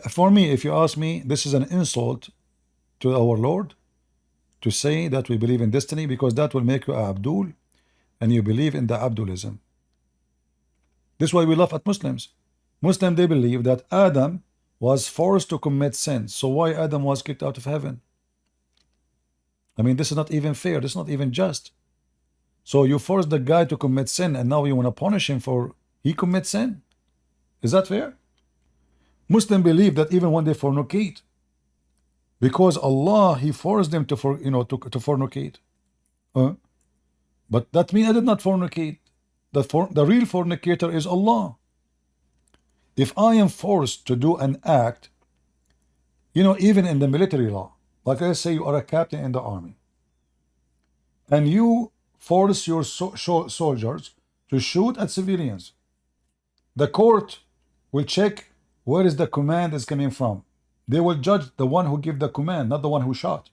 For me, if you ask me, this is an insult to our Lord to say that we believe in destiny, because that will make you a Abdul and you believe in the Abdulism. This is why we laugh at Muslims. Muslims, they believe that Adam was forced to commit sin. So why Adam was kicked out of heaven? I mean, this is not even fair. This is not even just. So you force the guy to commit sin and now you want to punish him for he commits sin? Is that fair? Muslims believe that even when they fornicate, because Allah, He forced them to to fornicate. But that means I did not fornicate. The real fornicator is Allah. If I am forced to do an act, even in the military law, like let's say you are a captain in the army, and you force your soldiers to shoot at civilians, the court will check where is the command is coming from. They will judge the one who gave the command, not the one who shot.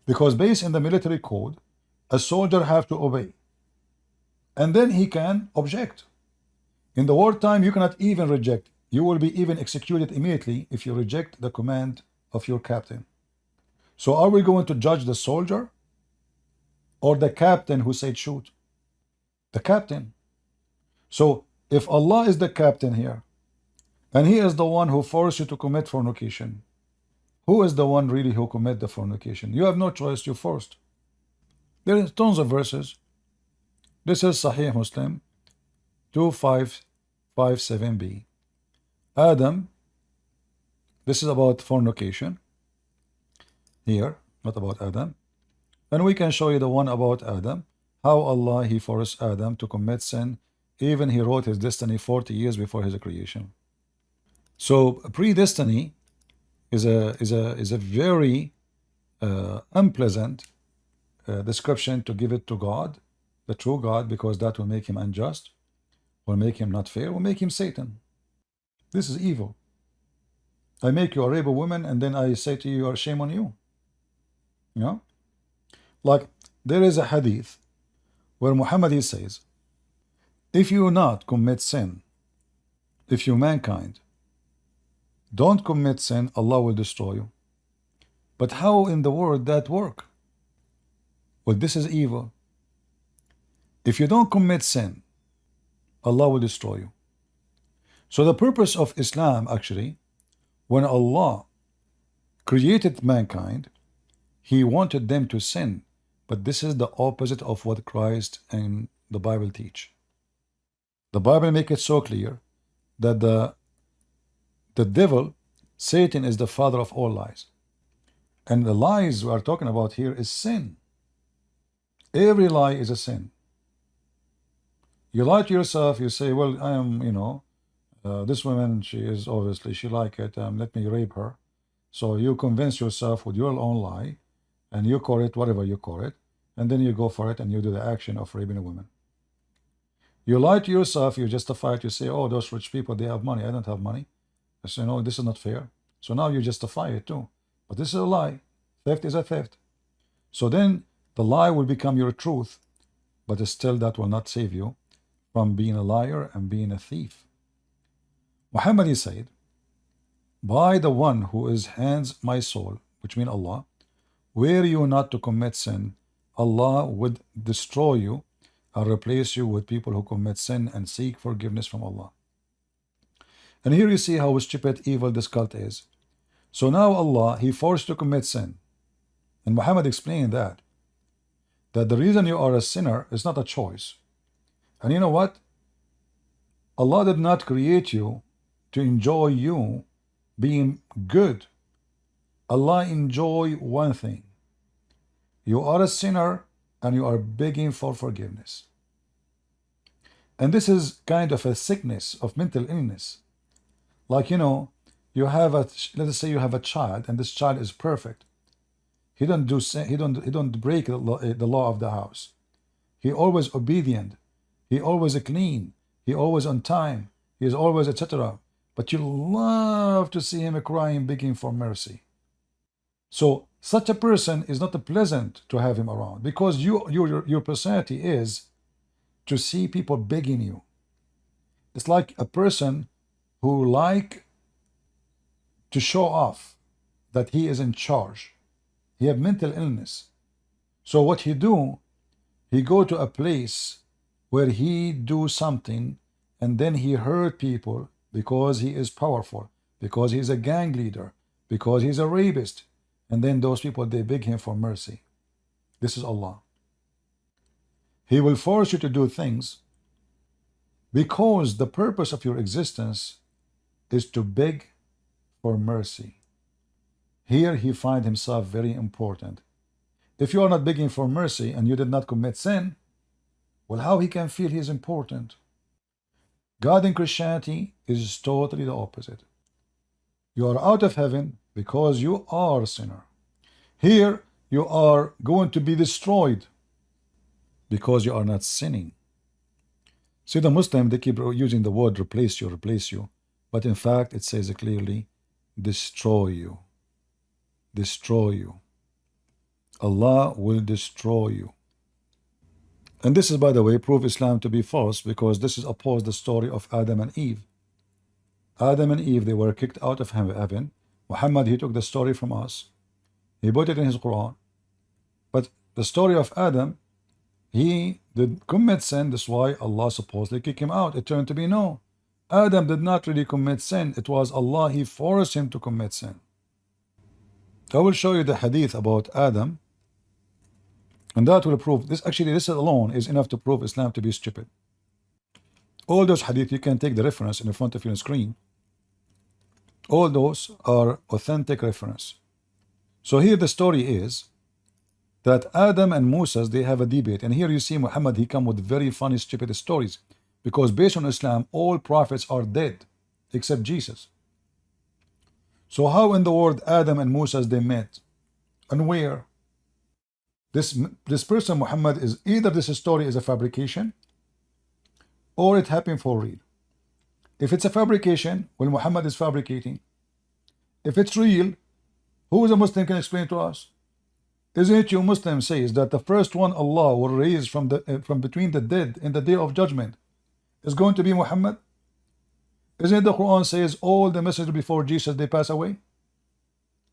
Because based in the military code, a soldier have to obey. And then he can object. In the wartime, you cannot even reject. You will be even executed immediately if you reject the command of your captain. So are we going to judge the soldier or the captain who said shoot? The captain. So if Allah is the captain here, and He is the one who forced you to commit fornication, who is the one really who commit the fornication? You have no choice, you're forced. There is tons of verses. This is Sahih Muslim 2557b. Adam, this is about fornication here, not about Adam. And we can show you the one about Adam, how Allah, He forced Adam to commit sin. Even He wrote his destiny 40 years before his creation. So predestiny is a very unpleasant description to give it to God, the true God, because that will make Him unjust, will make Him not fair, will make Him Satan. This is evil. I make you a rebel woman and then I say to you, shame on you. Like there is a hadith where Muhammad says, if you not commit sin, if you mankind don't commit sin, Allah will destroy you. But how in the world that work? Well, this is evil. If you don't commit sin, Allah will destroy you. So the purpose of Islam, actually, when Allah created mankind, He wanted them to sin. But this is the opposite of what Christ and the Bible teach. The Bible make it so clear that the devil, Satan, is the father of all lies. And the lies we are talking about here is sin. Every lie is a sin. You lie to yourself, you say, well, I am, this woman, she is obviously, she like it, let me rape her. So you convince yourself with your own lie, and you call it whatever you call it, and then you go for it and you do the action of raping a woman. You lie to yourself, you justify it, you say, oh, those rich people, they have money, I don't have money. So, this is not fair. So now you justify it too. But this is a lie. Theft is a theft. So then the lie will become your truth, but still that will not save you from being a liar and being a thief. Muhammad said, by the one who is hands my soul, which means Allah, were you not to commit sin, Allah would destroy you and replace you with people who commit sin and seek forgiveness from Allah. And here you see how stupid, evil this cult is. So now Allah, He forced to commit sin. And Muhammad explained that the reason you are a sinner is not a choice. And you know what? Allah did not create you to enjoy you being good. Allah enjoy one thing. You are a sinner and you are begging for forgiveness. And this is kind of a sickness of mental illness. Like, you have let's say you have a child, and this child is perfect. He don't break the law of the house. He always obedient. He always clean. He always on time. He is always etc. But you love to see him crying, begging for mercy. So such a person is not pleasant to have him around, because your personality is to see people begging you. It's like a person who like to show off that he is in charge. He have mental illness. So what he do, he go to a place where he do something, and then he hurt people because he is powerful, because he's a gang leader, because he's a rapist, and then those people, they beg him for mercy. This is Allah. He will force you to do things because the purpose of your existence is to beg for mercy. Here he finds himself very important. If you are not begging for mercy and you did not commit sin, well, how he can feel he is important? God in Christianity is totally the opposite. You are out of heaven because you are a sinner. Here you are going to be destroyed because you are not sinning. See, the Muslim, they keep using the word replace you, but in fact it says it clearly, destroy you. Destroy you. Allah will destroy you. And this is, by the way, prove Islam to be false, because this is opposed the story of Adam and Eve. Adam and Eve, they were kicked out of heaven. Muhammad, he took the story from us. He put it in his Quran. But the story of Adam, he did commit sin. That's why Allah supposedly kicked him out. It turned to be no. Adam did not really commit sin. It was Allah, he forced him to commit sin. I will show you the hadith about Adam, and that will prove this. Actually, this alone is enough to prove Islam to be stupid. All those hadith, you can take the reference in front of your screen. All those are authentic reference. So here the story is that Adam and Moses, they have a debate, and here you see Muhammad, he come with very funny, stupid stories, because based on Islam, all prophets are dead except Jesus. So how in the world Adam and Moses they met, and where? This person Muhammad is either this story is a fabrication, or it happened for real. If it's a fabrication, well, Muhammad is fabricating. If it's real, who is a Muslim can explain to us? Isn't it you Muslim says that the first one Allah will raise from between the dead in the day of judgment is going to be Muhammad? Isn't it the Quran says all the messengers before Jesus they pass away?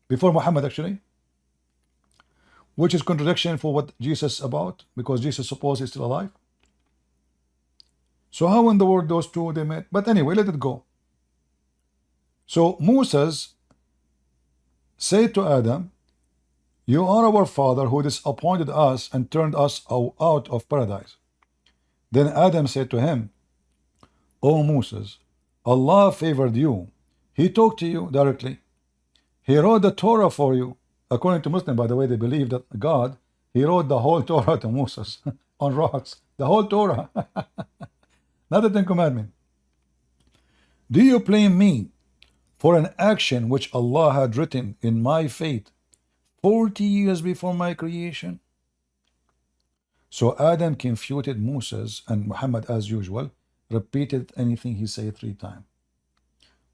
Before Muhammad actually. Which is contradiction for what Jesus about, because Jesus supposed is still alive. So how in the world those two they met? But anyway, let it go. So Moses said to Adam, you are our father who disappointed us and turned us out of paradise. Then Adam said to him, O Moses, Allah favored you. He talked to you directly. He wrote the Torah for you. According to Muslim, by the way, they believe that God, he wrote the whole Torah to Moses on rocks. The whole Torah. Not the Ten Commandments. Do you blame me for an action which Allah had written in my fate 40 years before my creation? So Adam confuted Moses, and Muhammad, as usual, repeated anything he said 3 times.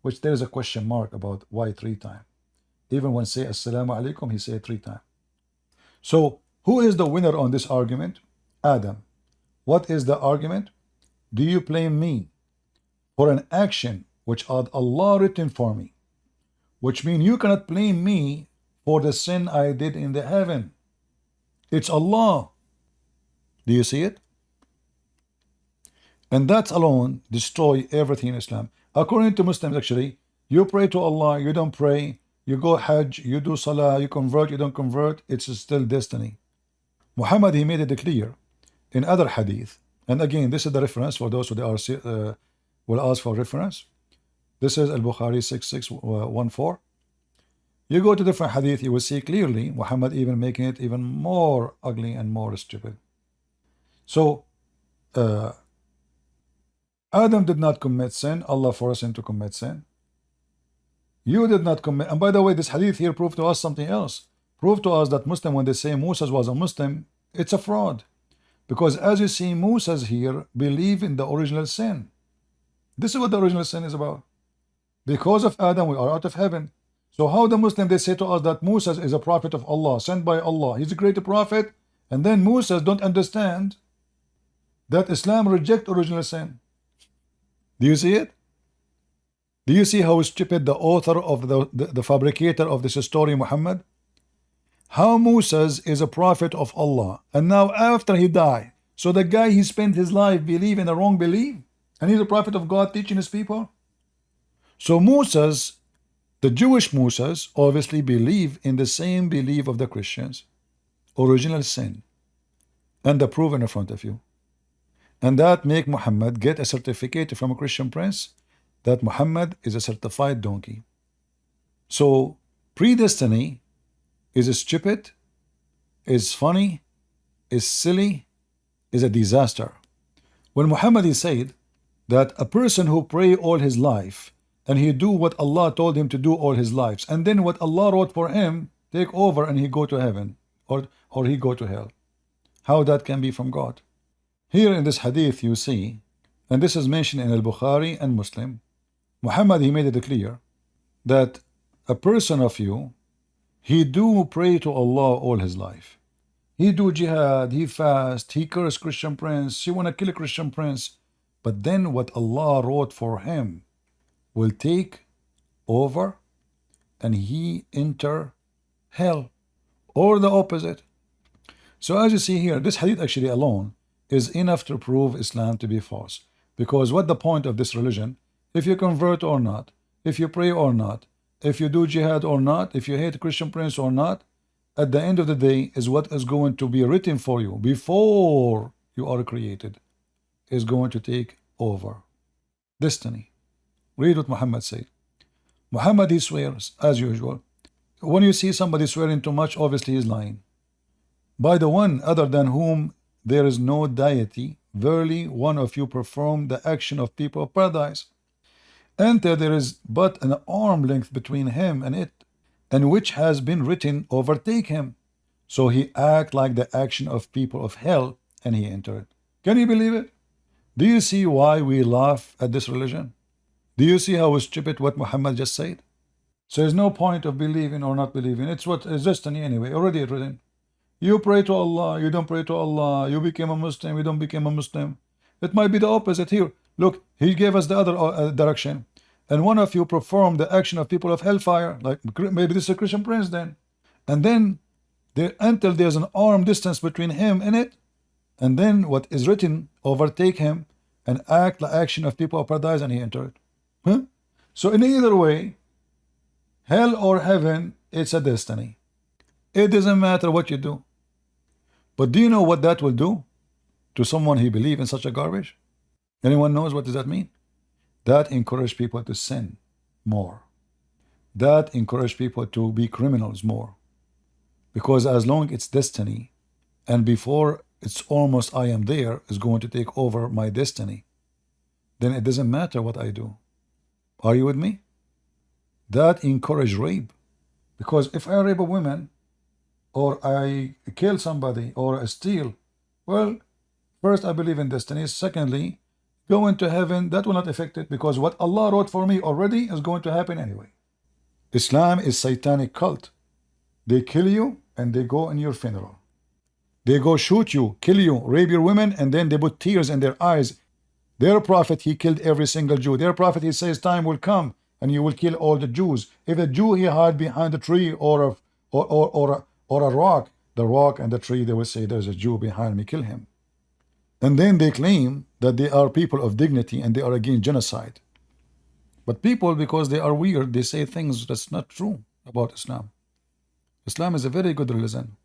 Which there is a question mark about why 3 times. Even when say Assalamu alaikum, he said 3 times. So who is the winner on this argument? Adam. What is the argument? Do you blame me for an action which had Allah written for me? Which means you cannot blame me for the sin I did in the heaven. It's Allah. Do you see it? And that alone destroy everything in Islam. According to Muslims, actually, you pray to Allah, you don't pray, you go Hajj, you do Salah, you convert, you don't convert, it's still destiny. Muhammad, he made it clear in other hadith. And again, this is the reference for those who are will ask for reference. This is Al-Bukhari 6614. You go to different hadith, you will see clearly Muhammad even making it even more ugly and more stupid. So Adam did not commit sin. Allah forced him to commit sin. You did not commit. And by the way, this hadith here proved to us something else. Proved to us that Muslim, when they say Moses was a Muslim, it's a fraud. Because as you see, Moses here believe in the original sin. This is what the original sin is about. Because of Adam, we are out of heaven. So how the Muslim, they say to us that Moses is a prophet of Allah, sent by Allah. He's a great prophet. And then Moses don't understand that Islam reject original sin. Do you see it? Do you see how stupid the author of the fabricator of this story, Muhammad? How Moses is a prophet of Allah, and now after he died, so the guy he spent his life believing the wrong belief, and he's a prophet of God teaching his people. So Moses, the Jewish Moses, obviously believe in the same belief of the Christians, original sin, and the proven in front of you. And that make Muhammad get a certificate from a Christian prince that Muhammad is a certified donkey. So predestiny is stupid, is funny, is silly, is a disaster. When Muhammad is said that a person who pray all his life and he do what Allah told him to do all his lives, and then what Allah wrote for him take over and he go to heaven or he go to hell, how that can be from God? Here in this hadith you see, and this is mentioned in Al-Bukhari and Muslim, Muhammad, he made it clear that a person of you, he do pray to Allah all his life. He do jihad, he fast, he curse Christian prince, he wanna kill a Christian prince. But then what Allah wrote for him will take over and he enter hell, or the opposite. So as you see here, this hadith actually alone is enough to prove Islam to be false. Because what the point of this religion, if you convert or not, if you pray or not, if you do jihad or not, if you hate Christian prince or not, at the end of the day is what is going to be written for you before you are created, is going to take over. Destiny. Read what Muhammad said. Muhammad, he swears as usual. When you see somebody swearing too much, obviously he's lying. By the one other than whom there is no deity, verily one of you perform the action of people of paradise. Enter, there is but an arm length between him and it, and which has been written, overtake him. So he act like the action of people of hell, and he entered. Can you believe it? Do you see why we laugh at this religion? Do you see how stupid what Muhammad just said? So there's no point of believing or not believing. It's what is destiny anyway, already written. You pray to Allah, you don't pray to Allah, you became a Muslim, you don't become a Muslim. It might be the opposite here. Look, he gave us the other direction. And one of you perform the action of people of hellfire, like maybe this is a Christian prince then. And then until there's an arm distance between him and it, and then what is written, overtake him and act the action of people of paradise, and he entered. Huh? So in either way, hell or heaven, it's a destiny. It doesn't matter what you do. But do you know what that will do to someone who believes in such a garbage? Anyone knows what does that mean? That encourage people to sin more. That encourage people to be criminals more. Because as long it's destiny, and before it's almost I am there is going to take over my destiny, then it doesn't matter what I do. Are you with me? That encourage rape. Because if I rape a woman, or I kill somebody, or I steal, well, first I believe in destiny. Secondly, going to heaven, that will not affect it, because what Allah wrote for me already is going to happen anyway. Islam is satanic cult. They kill you and they go in your funeral. They go shoot you, kill you, rape your women, and then they put tears in their eyes. Their prophet, he killed every single Jew. Their prophet, he says, time will come and you will kill all the Jews. If a Jew he hide behind a tree or a rock, the rock and the tree, they will say, there's a Jew behind me, kill him. And then they claim that they are people of dignity and they are against genocide. But people, because they are weird, they say things that's not true about Islam. Islam is a very good religion.